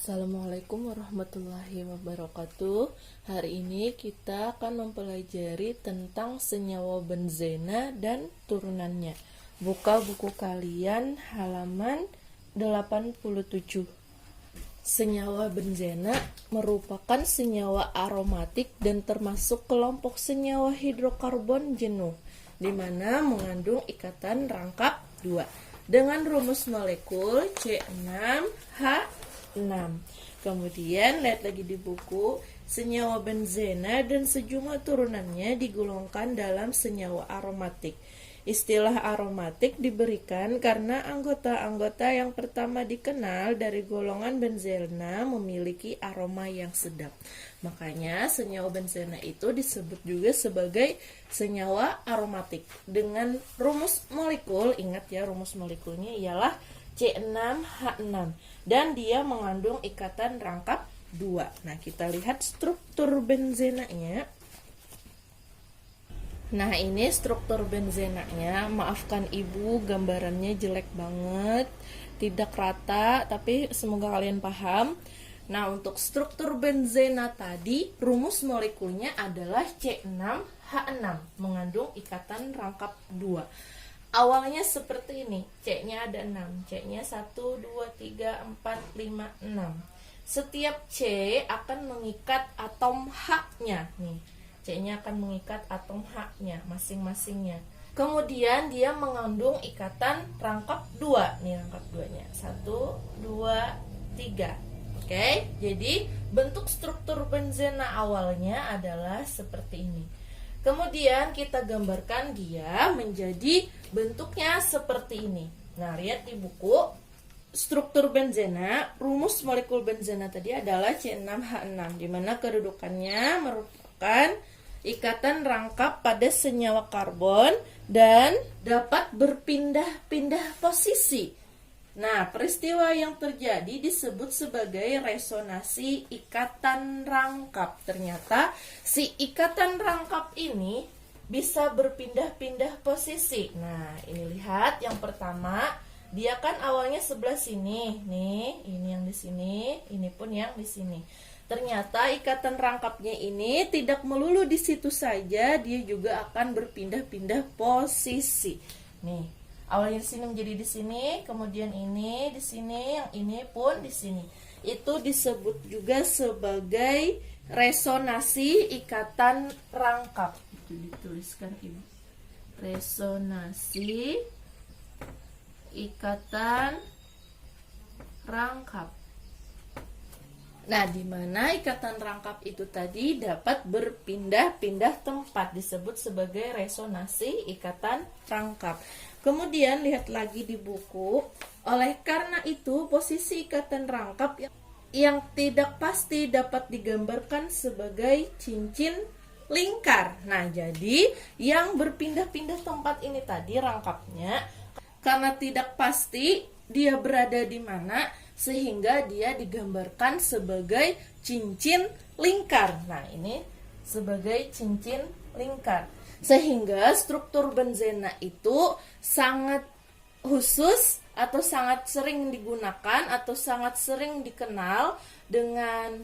Assalamualaikum warahmatullahi wabarakatuh. Hari ini kita akan mempelajari tentang senyawa benzena dan turunannya. Buka buku kalian halaman 87. Senyawa benzena merupakan senyawa aromatik dan termasuk kelompok senyawa hidrokarbon jenuh, di mana mengandung ikatan rangkap 2 dengan rumus molekul C6H6. Kemudian lihat lagi di buku, senyawa benzena dan sejumlah turunannya digolongkan dalam senyawa aromatik. Istilah aromatik diberikan karena anggota-anggota yang pertama dikenal dari golongan benzena memiliki aroma yang sedap. Makanya senyawa benzena itu disebut juga sebagai senyawa aromatik. Dengan rumus molekul, ingat ya rumus molekulnya ialah C6H6 dan dia mengandung ikatan rangkap 2. Nah, kita lihat struktur benzenanya. Nah, ini struktur benzenanya. Maafkan Ibu, gambarannya jelek banget, tidak rata, tapi semoga kalian paham. Nah, untuk struktur benzena tadi, rumus molekulnya adalah C6H6, mengandung ikatan rangkap 2. Awalnya seperti ini, C-nya ada 6, C-nya 1, 2, 3, 4, 5, 6. Setiap C akan mengikat atom H-nya nih. C-nya akan mengikat atom H-nya masing-masingnya. Kemudian dia mengandung ikatan rangkap 2. Nih rangkap 2-nya. 1, 2, 3. Oke, jadi bentuk struktur benzena awalnya adalah seperti ini. Kemudian kita gambarkan dia menjadi bentuknya seperti ini. Nah, lihat di buku struktur benzena, rumus molekul benzena tadi adalah C6H6, di mana kedudukannya merupakan ikatan rangkap pada senyawa karbon dan dapat berpindah-pindah posisi. Nah, peristiwa yang terjadi disebut sebagai resonansi ikatan rangkap. Ternyata si ikatan rangkap ini bisa berpindah-pindah posisi. Nah, ini lihat yang pertama, dia kan awalnya sebelah sini. Nih, ini yang di sini, ini pun yang di sini. Ternyata ikatan rangkapnya ini tidak melulu di situ saja, dia juga akan berpindah-pindah posisi. Nih, awalnya di sini menjadi di sini, kemudian ini di sini, yang ini pun di sini. Itu disebut juga sebagai resonansi ikatan rangkap. Itu dituliskan Ibu. Resonansi ikatan rangkap. Nah, di mana ikatan rangkap itu tadi dapat berpindah-pindah tempat disebut sebagai resonansi ikatan rangkap. Kemudian lihat lagi di buku, oleh karena itu posisi ikatan rangkap yang tidak pasti dapat digambarkan sebagai cincin lingkar. Nah, jadi yang berpindah-pindah tempat ini tadi rangkapnya karena tidak pasti dia berada di mana, sehingga dia digambarkan sebagai cincin lingkar. Nah, ini sebagai cincin lingkar. Sehingga struktur benzena itu sangat khusus atau sangat sering digunakan atau sangat sering dikenal dengan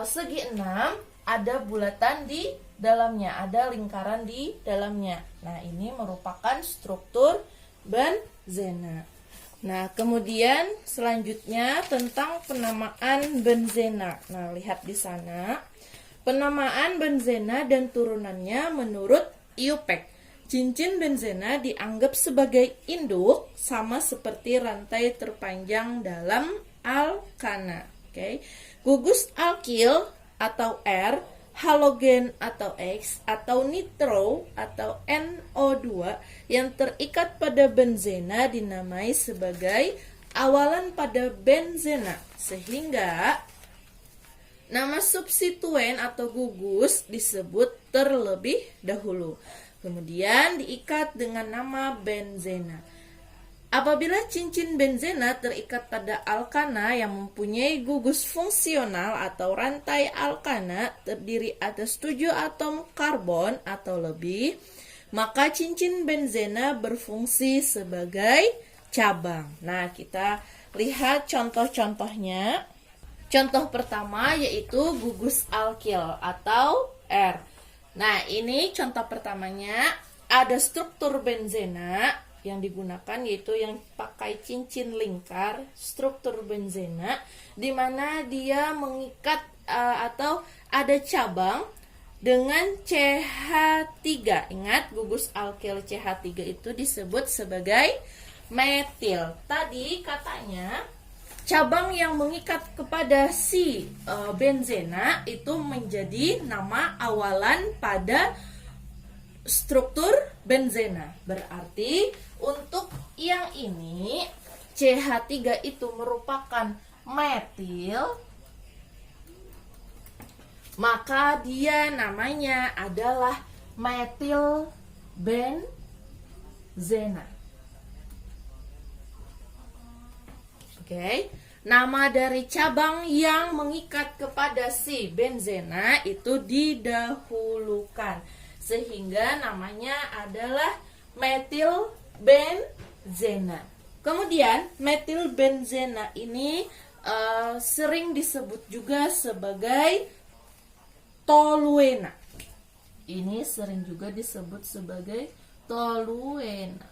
segi 6, ada bulatan di dalamnya, ada lingkaran di dalamnya. Nah, ini merupakan struktur benzena. Nah, kemudian selanjutnya tentang penamaan benzena. Nah, lihat di sana. Penamaan benzena dan turunannya menurut IUPAC. Cincin benzena dianggap sebagai induk sama seperti rantai terpanjang dalam alkana. Oke. Gugus alkil atau R, halogen atau X, atau nitro atau NO2 yang terikat pada benzena dinamai sebagai awalan pada benzena, sehingga nama substituen atau gugus disebut terlebih dahulu, kemudian diikat dengan nama benzena. Apabila cincin benzena terikat pada alkana yang mempunyai gugus fungsional atau rantai alkana terdiri atas 7 atom karbon atau lebih, maka cincin benzena berfungsi sebagai cabang. Nah, kita lihat contoh-contohnya. Contoh pertama yaitu gugus alkil atau R. Nah, ini contoh pertamanya. Ada struktur benzena yang digunakan yaitu yang pakai cincin lingkar, struktur benzena, di mana dia mengikat atau ada cabang dengan CH3. Ingat, gugus alkil CH3 itu disebut sebagai metil. Tadi katanya cabang yang mengikat kepada si benzena itu menjadi nama awalan pada struktur benzena. Berarti untuk yang ini CH3 itu merupakan metil, maka dia namanya adalah metil benzena. Oke. Nama dari cabang yang mengikat kepada si benzena itu didahulukan, sehingga namanya adalah metil benzena. Kemudian metil benzena ini sering disebut juga sebagai toluena. Ini sering juga disebut sebagai toluena.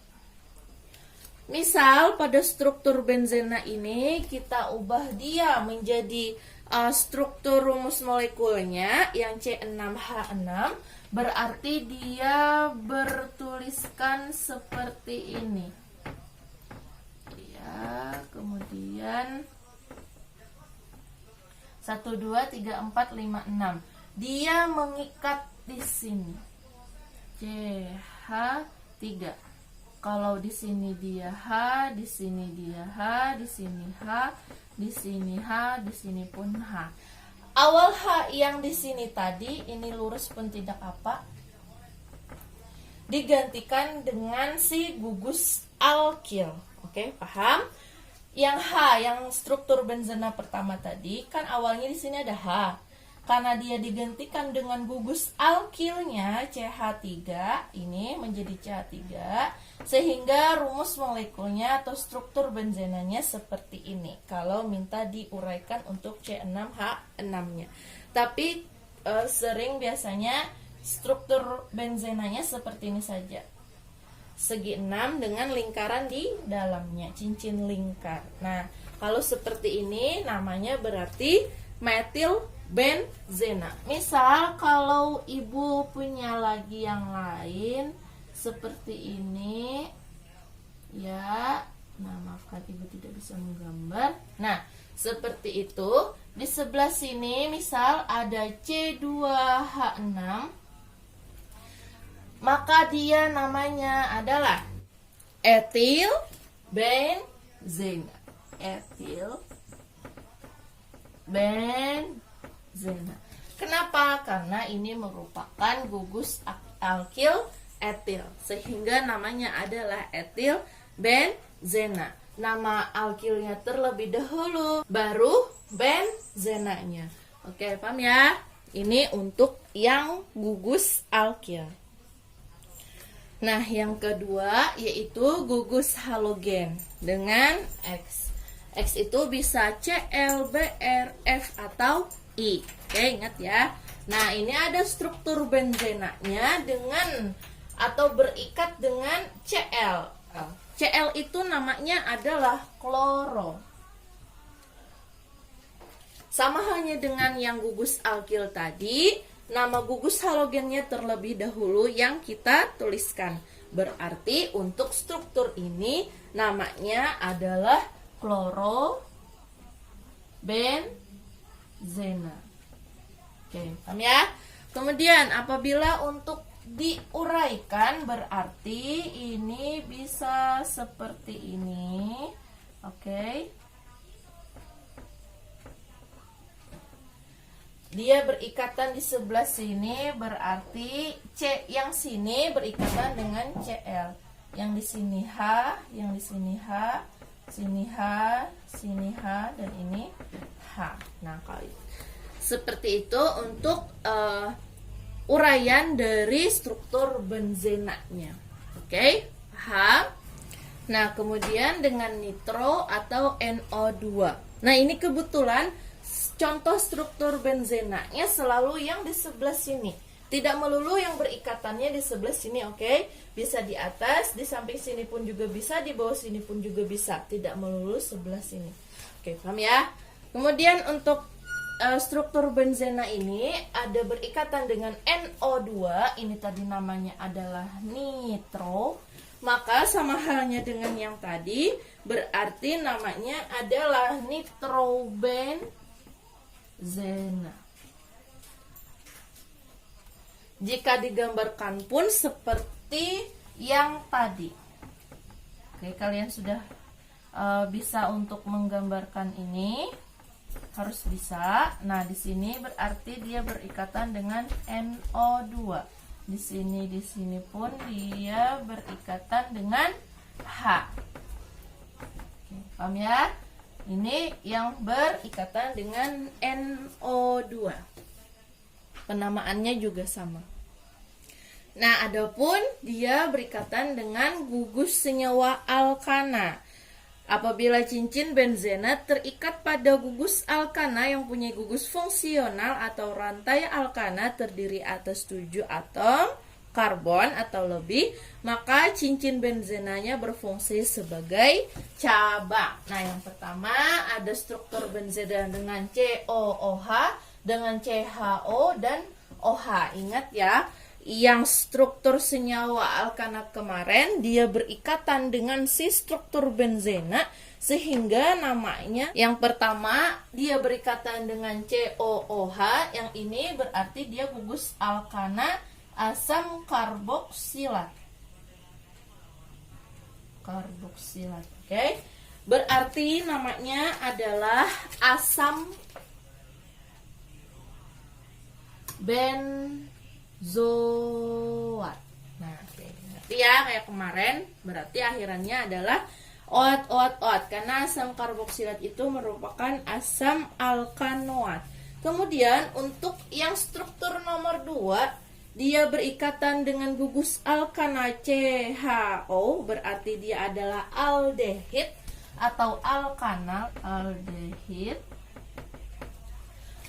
Misal pada struktur benzena ini kita ubah dia menjadi struktur rumus molekulnya yang C6H6, berarti dia bertuliskan seperti ini. Ya, kemudian 1 2 3 4 5 6. Dia mengikat di sini. CH3. Kalau di sini dia H, di sini dia H, di sini H, di sini H, di sini pun H. Awal H yang di sini tadi ini lurus pun tidak apa, digantikan dengan si gugus alkil. Oke, paham? Yang H, yang struktur benzena pertama tadi kan awalnya di sini ada H. Karena dia digantikan dengan gugus alkilnya CH3, ini menjadi CH3, sehingga rumus molekulnya atau struktur benzenanya seperti ini. Kalau minta diuraikan untuk C6H6-nya. Tapi sering biasanya struktur benzenanya seperti ini saja. Segi 6 dengan lingkaran di dalamnya, cincin lingkar. Nah, kalau seperti ini namanya berarti metil benzena. Misal kalau ibu punya lagi yang lain seperti ini, ya, nah maafkan ibu tidak bisa menggambar. Nah, seperti itu. Di sebelah sini misal ada C2H6, maka dia namanya adalah etil benzena. Etil benzena. Kenapa? Karena ini merupakan gugus alkil etil, sehingga namanya adalah etil benzena. Nama alkilnya terlebih dahulu, baru benzenanya. Oke, paham ya? Ini untuk yang gugus alkil. Nah, yang kedua yaitu gugus halogen dengan X. X itu bisa Cl, Br, F atau I. Oke, ingat ya. Nah, ini ada struktur benzenanya dengan atau berikat dengan Cl. Cl itu namanya adalah kloro. Sama halnya dengan yang gugus alkil tadi, nama gugus halogennya terlebih dahulu yang kita tuliskan. Berarti untuk struktur ini namanya adalah kloro benzena. Oke, paham ya? Kemudian apabila untuk diuraikan berarti ini bisa seperti ini. Oke. Dia berikatan di sebelah sini, berarti C yang sini berikatan dengan Cl. Yang di sini H, yang di sini H, sini H, sini H, dan ini H. Nah, kalau seperti itu untuk uraian dari struktur benzenanya. Oke, paham? Nah, kemudian dengan nitro atau NO2. Nah, ini kebetulan contoh struktur benzenanya selalu yang di sebelah sini. Tidak melulu yang berikatannya di sebelah sini, oke? Bisa di atas, di samping sini pun juga bisa, di bawah sini pun juga bisa. Tidak melulu sebelah sini. Oke, paham ya? Kemudian untuk struktur benzena ini ada berikatan dengan NO2, ini tadi namanya adalah nitro, maka sama halnya dengan yang tadi, berarti namanya adalah nitrobenzena. Jika digambarkan pun seperti yang tadi. Oke, kalian sudah bisa untuk menggambarkan ini. Harus bisa. Nah, di sini berarti dia berikatan dengan NO2. Di sini pun dia berikatan dengan H. Oke, paham ya? Ini yang berikatan dengan NO2. Penamaannya juga sama. Nah, adapun dia berikatan dengan gugus senyawa alkana. Apabila cincin benzena terikat pada gugus alkana yang punya gugus fungsional atau rantai alkana terdiri atas 7 atom karbon atau lebih, maka cincin benzenanya berfungsi sebagai cabang. Nah, yang pertama ada struktur benzena dengan COOH, dengan CHO dan OH. Ingat ya, yang struktur senyawa alkana kemarin dia berikatan dengan si struktur benzena sehingga namanya yang pertama dia berikatan dengan COOH, yang ini berarti dia gugus alkana asam karboksilat. Oke. Berarti namanya adalah asam benzoat. Nah, oke. Berarti ya kayak kemarin, berarti akhirannya adalah OAT karena asam karboksilat itu merupakan asam alkanoat. Kemudian untuk yang struktur nomor 2, dia berikatan dengan gugus alkana CHO, berarti dia adalah aldehid atau alkanal aldehid.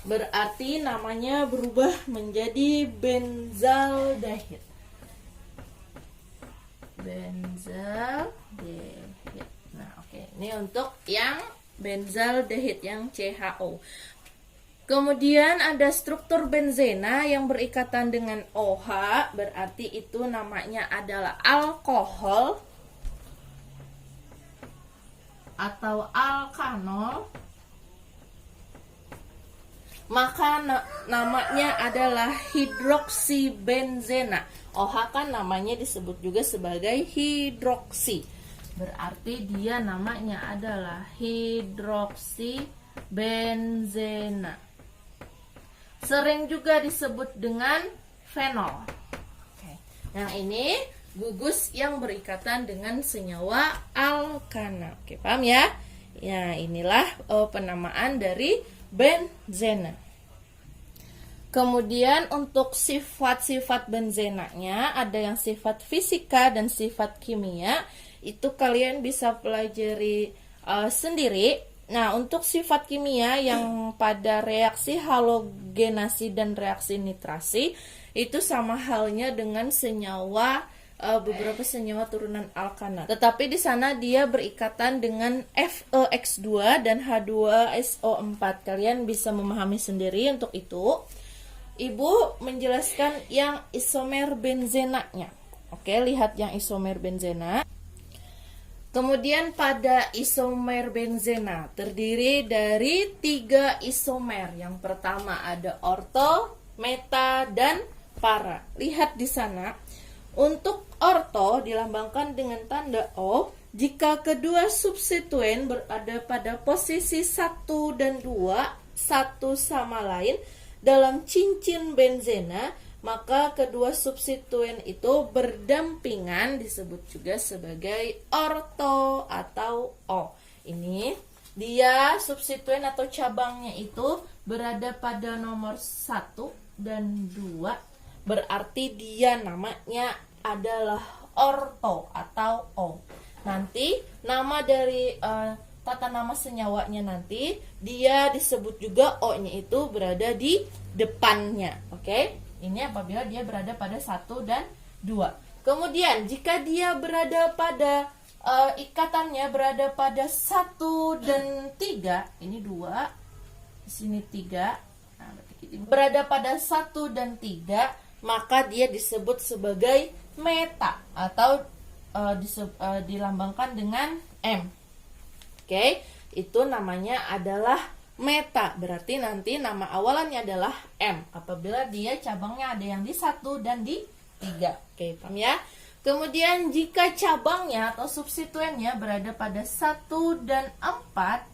Berarti namanya berubah menjadi benzaldehid. Nah, oke. Ini untuk yang benzaldehid yang CHO. Kemudian ada struktur benzena yang berikatan dengan OH, berarti itu namanya adalah alkohol atau alkanol. Maka namanya adalah hidroksibenzena. OH kan namanya disebut juga sebagai hidroksi. Berarti dia namanya adalah hidroksibenzena. Sering juga disebut dengan fenol. Oke. Yang ini gugus yang berikatan dengan senyawa alkana. Oke, paham ya? Ya, inilah penamaan dari benzena. Kemudian untuk sifat-sifat benzenanya ada yang sifat fisika dan sifat kimia. Itu kalian bisa pelajari sendiri. Nah, untuk sifat kimia yang pada reaksi halogenasi dan reaksi nitrasi itu sama halnya dengan senyawa beberapa senyawa turunan alkana. Tetapi di sana dia berikatan dengan FeX2 dan H2SO4. Kalian bisa memahami sendiri untuk itu. Ibu menjelaskan yang isomer benzenanya. Oke, lihat yang isomer benzena. Kemudian pada isomer benzena terdiri dari 3 isomer. Yang pertama ada orto, meta, dan para. Lihat di sana. Untuk orto dilambangkan dengan tanda O jika kedua substituen berada pada posisi 1 dan 2, satu sama lain dalam cincin benzena, maka kedua substituen itu berdampingan, disebut juga sebagai orto atau O. Ini dia substituen atau cabangnya itu berada pada nomor 1 dan 2, berarti dia namanya adalah orto atau O. Nanti nama dari tata nama senyawanya nanti, dia disebut juga O-nya itu berada di depannya. Oke? Ini apabila dia berada pada 1 dan 2. Kemudian jika dia berada pada ikatannya berada pada 1 dan 3, ini 2, di sini 3. Nah, berada pada 1 dan 3, maka dia disebut sebagai meta atau dilambangkan dengan M. Oke, itu namanya adalah meta. Berarti nanti nama awalannya adalah M apabila dia cabangnya ada yang di 1 dan di 3. Oke, paham ya? Kemudian jika cabangnya atau substituennya berada pada 1 dan 4,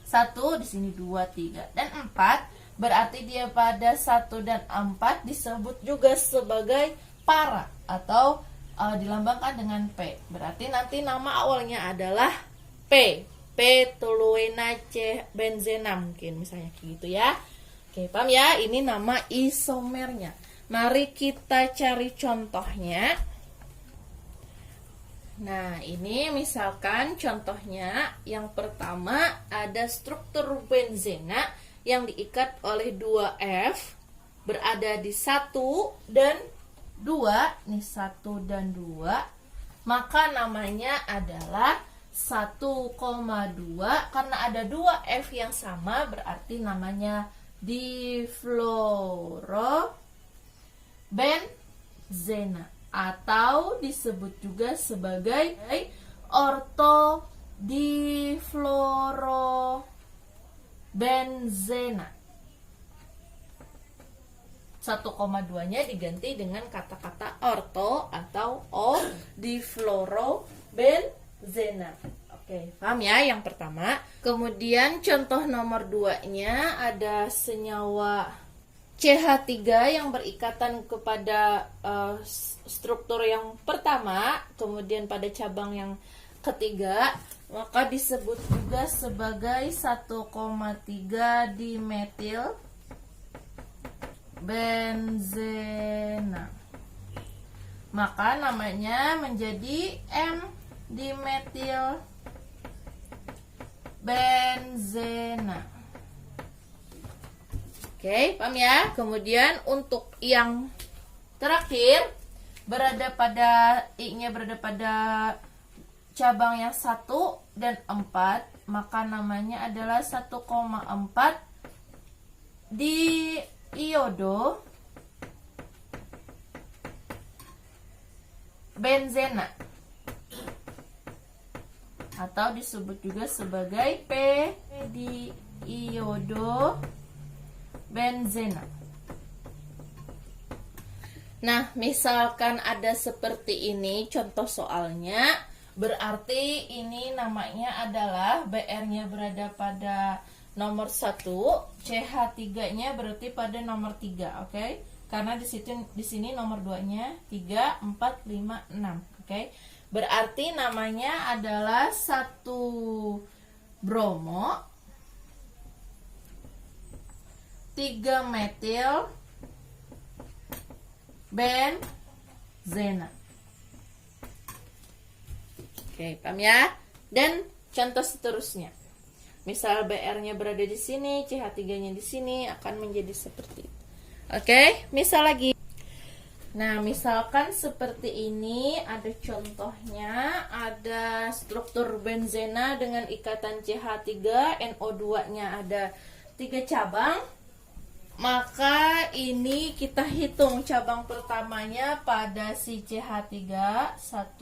1 di sini 2, 3 dan 4, berarti dia pada 1 dan 4 disebut juga sebagai para atau dilambangkan dengan P. Berarti nanti nama awalnya adalah P. P toluena C benzena mungkin misalnya gitu ya. Oke, paham ya? Ini nama isomernya. Mari kita cari contohnya. Nah, ini misalkan contohnya yang pertama ada struktur benzena yang diikat oleh 2F berada di 1 dan 2, nih 1 dan 2, maka namanya adalah 1,2 karena ada 2F yang sama berarti namanya difluorobenzena atau disebut juga sebagai ortodifluorobenzena. 1,2-nya diganti dengan kata-kata orto atau O difluorobenzena. Oke, paham ya yang pertama. Kemudian contoh nomor 2-nya ada senyawa CH3 yang berikatan kepada struktur yang pertama, kemudian pada cabang yang ketiga, maka disebut juga sebagai 1,3 dimetil benzena. Maka namanya menjadi M dimetil benzena. Oke, paham ya? Kemudian untuk yang terakhir berada pada I-nya berada pada cabang yang 1 dan 4, maka namanya adalah 1,4 di iodo benzena atau disebut juga sebagai P di iodo benzena. Nah, misalkan ada seperti ini contoh soalnya, berarti ini namanya adalah BR-nya berada pada nomor 1, CH3-nya berarti pada nomor 3, oke? Karena di sini nomor 2-nya 3, 4, 5, 6, oke? Berarti namanya adalah 1 bromo 3 metil benzena. Oke, paham ya? Dan contoh seterusnya. Misal BR-nya berada di sini, CH3-nya di sini akan menjadi seperti itu. Oke, misal lagi. Nah, misalkan seperti ini ada contohnya, ada struktur benzena dengan ikatan CH3, NO2-nya ada 3 cabang. Maka ini kita hitung cabang pertamanya pada si CH3 1,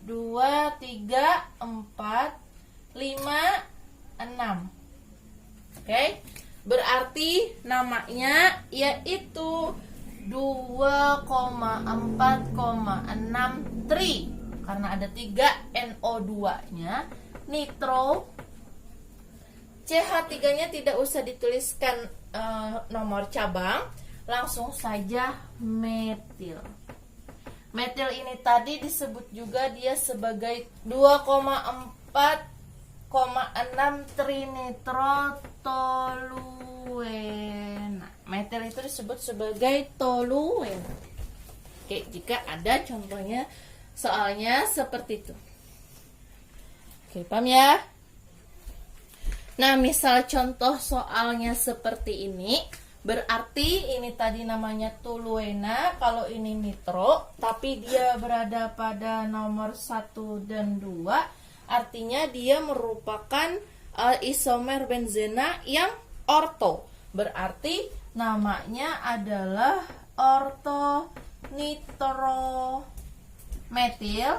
2, 3, 4, 5, 6. Oke, berarti namanya yaitu 2,4,6 tri karena ada 3 NO2-nya, nitro. CH3-nya tidak usah dituliskan nomor cabang, langsung saja metil. Metil ini tadi disebut juga dia sebagai 2,4,6 trinitrotoluena. Metil itu disebut sebagai toluena. Oke, jika ada contohnya soalnya seperti itu. Oke, paham ya? Nah, misal contoh soalnya seperti ini, berarti ini tadi namanya toluena, kalau ini nitro, tapi dia berada pada nomor 1 dan 2, artinya dia merupakan isomer benzena yang orto. Berarti namanya adalah ortonitrometil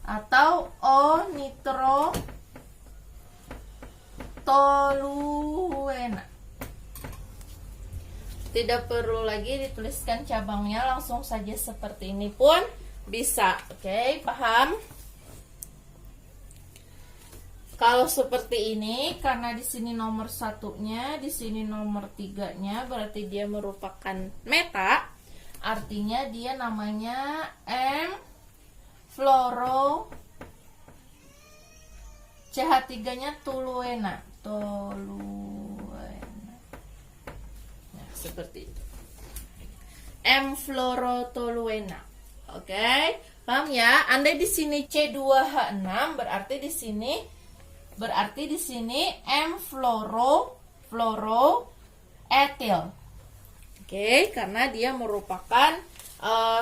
atau O-nitro-toluena. Tidak perlu lagi dituliskan cabangnya, langsung saja seperti ini pun bisa. Oke, paham? Kalau seperti ini, karena di sini nomor 1-nya, di sini nomor 3-nya, berarti dia merupakan meta. Artinya dia namanya M-fluoro, CH3-nya toluena. Nah, seperti itu. M-fluorotoluena. Oke, paham ya? Andai di sini C2H6, berarti di sini M-fluoroetil. Oke, karena dia merupakan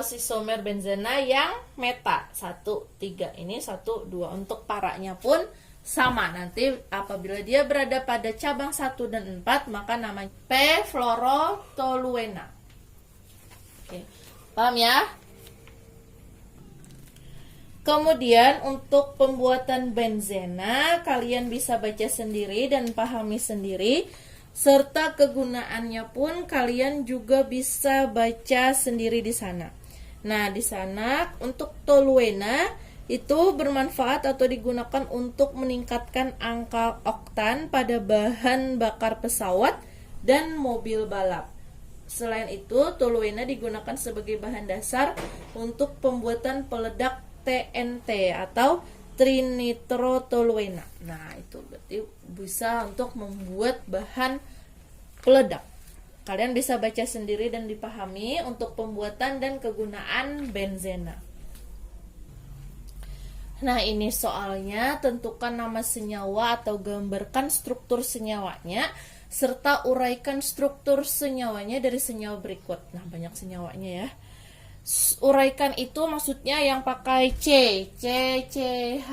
isomer benzena yang meta 1,3. Ini 1,2. Untuk paranya pun sama. Nanti apabila dia berada pada cabang 1 dan 4, maka namanya P-fluorotoluena. Oke, paham ya? Kemudian untuk pembuatan benzena, kalian bisa baca sendiri dan pahami sendiri, serta kegunaannya pun kalian juga bisa baca sendiri di sana. Nah, di sana untuk toluena itu bermanfaat atau digunakan untuk meningkatkan angka oktan pada bahan bakar pesawat dan mobil balap. Selain itu, toluena digunakan sebagai bahan dasar untuk pembuatan peledak TNT atau trinitrotoluena. Nah, itu berarti bisa untuk membuat bahan peledak. Kalian bisa baca sendiri dan dipahami untuk pembuatan dan kegunaan benzena. Nah, ini soalnya, tentukan nama senyawa atau gambarkan struktur senyawanya serta uraikan struktur senyawanya dari senyawa berikut. Nah, banyak senyawanya ya. Uraikan itu maksudnya yang pakai C, H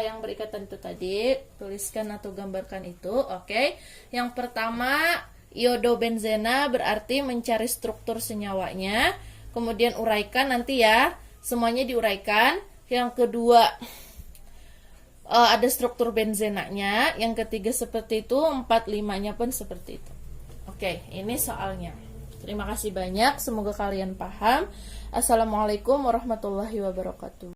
yang berikatan itu tadi, tuliskan atau gambarkan itu. Oke. Yang pertama, iodobenzena berarti mencari struktur senyawanya. Kemudian uraikan nanti ya, semuanya diuraikan. Yang kedua, ada struktur benzenanya. Yang ketiga seperti itu, 4, 5-nya pun seperti itu. Oke, ini soalnya. Terima kasih banyak, semoga kalian paham. Assalamualaikum warahmatullahi wabarakatuh.